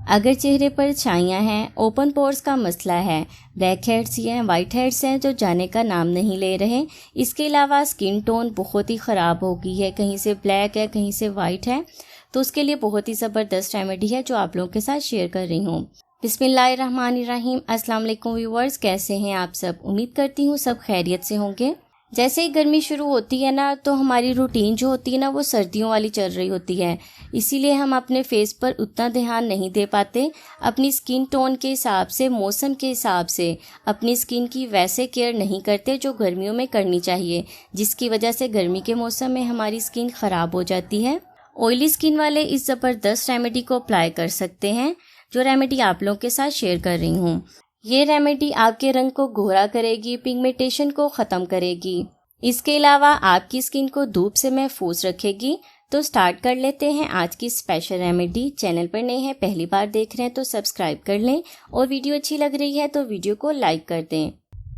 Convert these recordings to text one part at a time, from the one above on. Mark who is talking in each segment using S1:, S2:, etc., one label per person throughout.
S1: अगर चेहरे पर छाइयाँ हैं, ओपन पोर्स का मसला है, ब्लैक हेड्स या वाइट हेड्स हैं जो जाने का नाम नहीं ले रहे, इसके अलावा स्किन टोन बहुत ही ख़राब हो गई है, कहीं से ब्लैक है कहीं से वाइट है, तो उसके लिए बहुत ही ज़बरदस्त रेमेडी है जो आप लोगों के साथ शेयर कर रही हूँ। बिस्मिल्लाहिर्रहमानिर्रहीम। अस्सलाम वालेकुम व्यूअर्स, कैसे हैं आप सब? उम्मीद करती हूँ सब खैरियत से होंगे। जैसे ही गर्मी शुरू होती है ना, तो हमारी रूटीन जो होती है ना वो सर्दियों वाली चल रही होती है, इसीलिए हम अपने फेस पर उतना ध्यान नहीं दे पाते। अपनी स्किन टोन के हिसाब से, मौसम के हिसाब से अपनी स्किन की वैसे केयर नहीं करते जो गर्मियों में करनी चाहिए, जिसकी वजह से गर्मी के मौसम में हमारी स्किन ख़राब हो जाती है। ऑयली स्किन वाले इस ज़बरदस्त रेमेडी को अप्लाई कर सकते हैं, जो रेमेडी आप लोगों के साथ शेयर कर रही हूँ। ये रेमेडी आपके रंग को गोरा करेगी, पिगमेंटेशन को ख़त्म करेगी। इसके अलावा आपकी स्किन को धूप से महफूज रखेगी। तो स्टार्ट कर लेते हैं आज की स्पेशल रेमेडी। चैनल पर नए हैं, पहली बार देख रहे हैं तो सब्सक्राइब कर लें, और वीडियो अच्छी लग रही है तो वीडियो को लाइक कर दें।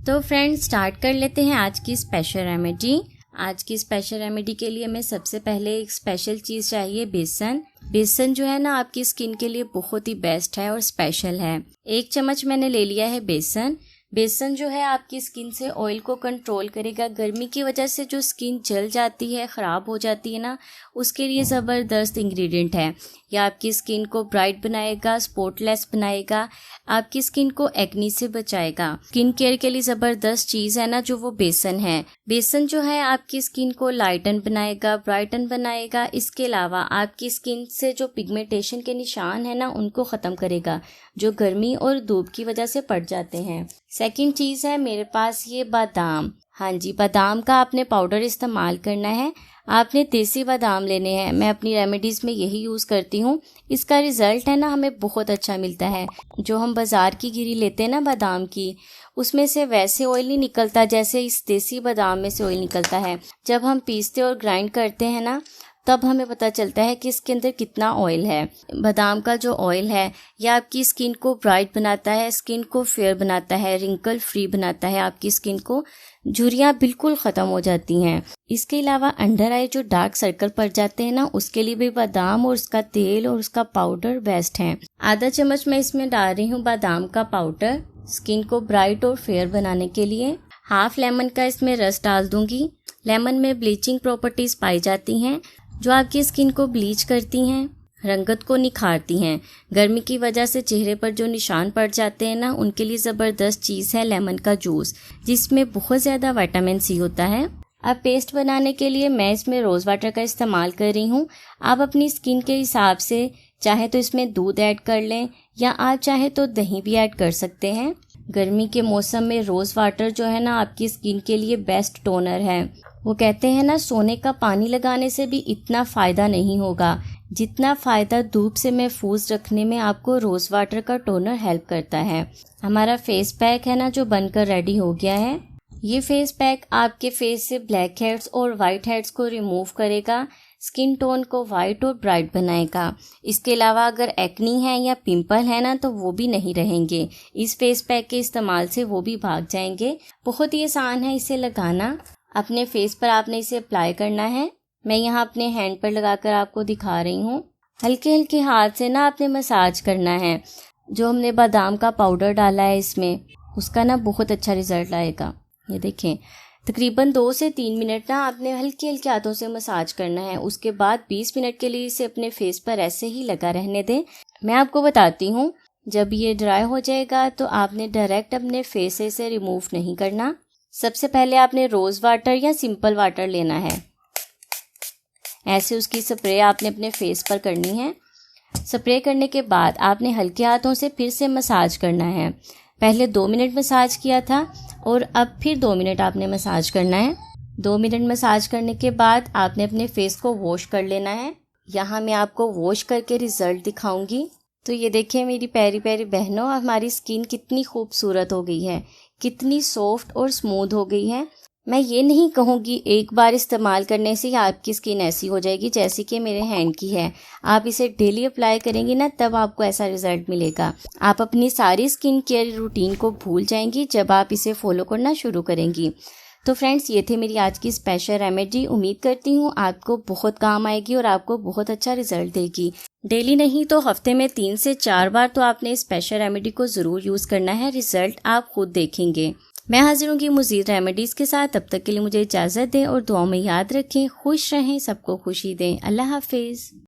S1: तो फ्रेंड्स, स्टार्ट कर लेते हैं आज की स्पेशल रेमेडी। आज की स्पेशल रेमेडी के लिए हमें सबसे पहले एक स्पेशल चीज़ चाहिए, बेसन। बेसन जो है ना आपकी स्किन के लिए बहुत ही बेस्ट है और स्पेशल है। 1 चम्मच मैंने ले लिया है बेसन। बेसन जो है आपकी स्किन से ऑयल को कंट्रोल करेगा। गर्मी की वजह से जो स्किन जल जाती है, ख़राब हो जाती है ना, उसके लिए ज़बरदस्त इंग्रेडिएंट है। यह आपकी स्किन को ब्राइट बनाएगा, स्पॉटलेस बनाएगा, आपकी स्किन को एक्नी से बचाएगा। स्किन केयर के लिए ज़बरदस्त चीज़ है ना जो वो बेसन है। बेसन जो है आपकी स्किन को लाइटन बनाएगा, ब्राइटन बनाएगा। इसके अलावा आपकी स्किन से जो पिगमेंटेशन के निशान है ना उनको ख़त्म करेगा, जो गर्मी और धूप की वजह से पड़ जाते हैं। सेकंड चीज़ है मेरे पास ये बादाम। हाँ जी, बादाम का आपने पाउडर इस्तेमाल करना है। आपने देसी बादाम लेने हैं। मैं अपनी रेमेडीज़ में यही यूज़ करती हूँ। इसका रिज़ल्ट है ना हमें बहुत अच्छा मिलता है। जो हम बाज़ार की गिरी लेते हैं ना बादाम की, उसमें से वैसे ऑयल नहीं निकलता जैसे इस देसी बादाम में से ऑयल निकलता है। जब हम पीसते और ग्राइंड करते हैं ना, तब हमें पता चलता है कि इसके अंदर कितना ऑयल है। बादाम का जो ऑयल है यह आपकी स्किन को ब्राइट बनाता है, स्किन को फेयर बनाता है, रिंकल फ्री बनाता है, आपकी स्किन को झुर्रियाँ बिल्कुल ख़त्म हो जाती हैं। इसके अलावा अंडर आई जो डार्क सर्कल पड़ जाते हैं ना, उसके लिए भी बादाम और उसका तेल और उसका पाउडर बेस्ट है। आधा चम्मच मैं इसमें डाल रही हूँ बादाम का पाउडर, स्किन को ब्राइट और फेयर बनाने के लिए। हाफ लेमन का इसमें रस डाल दूंगी। लेमन में ब्लीचिंग प्रॉपर्टीज पाई जाती हैं जो आपकी स्किन को ब्लीच करती हैं, रंगत को निखारती हैं। गर्मी की वजह से चेहरे पर जो निशान पड़ जाते हैं ना, उनके लिए ज़बरदस्त चीज़ है लेमन का जूस, जिसमें बहुत ज़्यादा विटामिन सी होता है। अब पेस्ट बनाने के लिए मैं इसमें रोज़ वाटर का इस्तेमाल कर रही हूँ। आप अपनी स्किन के हिसाब से चाहे तो इसमें दूध ऐड कर लें, या आप चाहे तो दही भी ऐड कर सकते हैं। गर्मी के मौसम में रोज़ वाटर जो है ना आपकी स्किन के लिए बेस्ट टोनर है। वो कहते हैं ना, सोने का पानी लगाने से भी इतना फ़ायदा नहीं होगा जितना फ़ायदा धूप से महफूज रखने में आपको रोज़ वाटर का टोनर हेल्प करता है। हमारा फेस पैक है ना जो बनकर रेडी हो गया है। ये फेस पैक आपके फेस से ब्लैक हेड्स और वाइट हेड्स को रिमूव करेगा, स्किन टोन को वाइट और ब्राइट बनाएगा। इसके अलावा अगर एक्नी है या पिंपल है ना, तो वो भी नहीं रहेंगे। इस फेस पैक के इस्तेमाल से वो भी भाग जाएंगे। बहुत ही आसान है इसे लगाना। अपने फेस पर आपने इसे अप्लाई करना है। मैं यहाँ अपने हैंड पर लगाकर आपको दिखा रही हूँ। हल्के हल्के हाथ से ना आपने मसाज करना है। जो हमने बादाम का पाउडर डाला है इसमें, उसका ना बहुत अच्छा रिजल्ट आएगा। ये देखें, तकरीबन 2 से 3 मिनट ना आपने हल्के हल्के हाथों से मसाज करना है। उसके बाद 20 मिनट के लिए इसे अपने फेस पर ऐसे ही लगा रहने दें। मैं आपको बताती हूँ, जब ये ड्राई हो जाएगा तो आपने डायरेक्ट अपने फेस से इसे रिमूव नहीं करना। सबसे पहले आपने रोज़ वाटर या सिंपल वाटर लेना है। ऐसे उसकी स्प्रे आपने अपने फेस पर करनी है। स्प्रे करने के बाद आपने हल्के हाथों से फिर से मसाज करना है। पहले 2 मिनट मसाज किया था और अब फिर 2 मिनट आपने मसाज करना है। 2 मिनट मसाज करने के बाद आपने अपने फेस को वॉश कर लेना है। यहाँ मैं आपको वॉश करके रिजल्ट दिखाऊंगी। तो ये देखिए मेरी प्यारी प्यारी बहनों, हमारी स्किन कितनी खूबसूरत हो गई है, कितनी सॉफ्ट और स्मूथ हो गई है। मैं ये नहीं कहूँगी एक बार इस्तेमाल करने से आपकी स्किन ऐसी हो जाएगी जैसी कि मेरे हैंड की है। आप इसे डेली अप्लाई करेंगी ना, तब आपको ऐसा रिजल्ट मिलेगा। आप अपनी सारी स्किन केयर रूटीन को भूल जाएंगी जब आप इसे फॉलो करना शुरू करेंगी। तो फ्रेंड्स, ये थे मेरी आज की स्पेशल रेमेडी। उम्मीद करती हूँ आपको बहुत काम आएगी और आपको बहुत अच्छा रिजल्ट देगी। डेली नहीं तो हफ्ते में 3 से 4 बार तो आपने इस स्पेशल रेमेडी को ज़रूर यूज़ करना है। रिजल्ट आप खुद देखेंगे। मैं हाजिर हूँ मज़ीद रेमेडीज़ के साथ। तब तक के लिए मुझे इजाज़त दें और दुआओं में याद रखें। खुश रहें, सबको खुशी दें। अल्लाह हाफिज़।